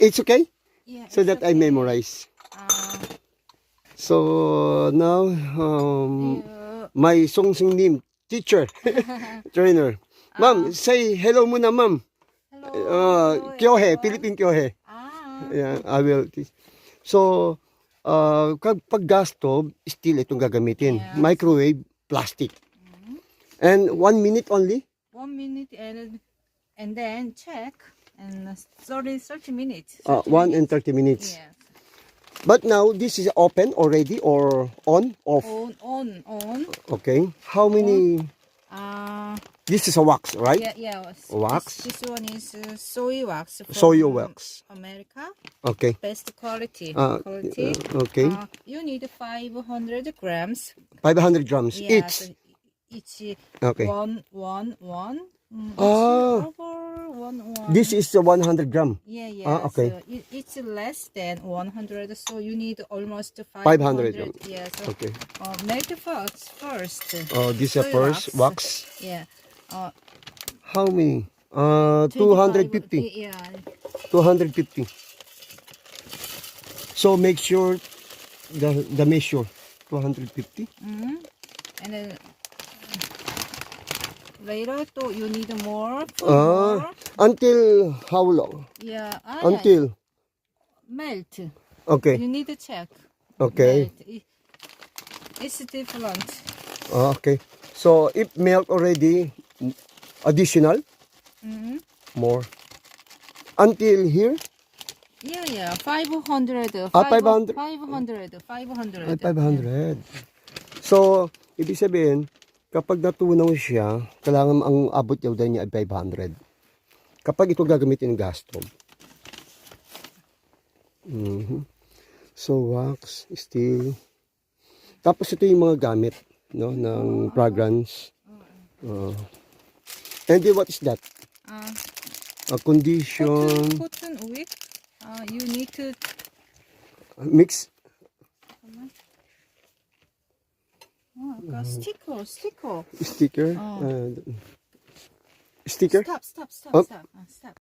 It's okay? Yeah. So it's that I okay. memorize. So now, You, my Songsing name, teacher, trainer. Ma'am, say hello muna, ma'am. hello, Kyohe, everyone. Philippine Kyohe. Ah. Yeah, I will teach. So, pag gas stove, steel itong gagamitin. Yes. Microwave, plastic. And 1 minute only? 1 minute and then check and 30 minutes. 1 and 30 minutes. Yes. But now, this is open already or on, off? On. Okay. How many? This is a wax, right? Yeah. Wax. This one is soy wax from Soy wax. America. Okay. Best quality. Okay. You need 500 grams. 500 grams Yeah, each. so each Okay. one. Ah. Over one. This is a 100 gram. Yeah. Okay. So it's less than 100, so you need almost 500. 500. Yeah. So Okay. make first. This is a soy first wax. Yeah. How many? 25, 250. Yeah. 250. So make sure the measure 250. And then later, you need more. Until how long? Yeah. Until. Melt. Okay. You need to check. Okay. Melt. It's different. Okay. So if melt already, additional, more. Until here? Yeah. 500. 500. 500. Ay, 500. So, ibig sabihin, kapag natunaw siya, kailangan ang abot yaw niya ay 500. Kapag ito gagamitin ng gas stove. So, wax, steel. Tapos ito yung mga gamit, no, ng fragrance. And then what is that? A condition. Cotton wick. You need to Mix. sticker. Sticker. Sticker. Stop. Oh. Stop.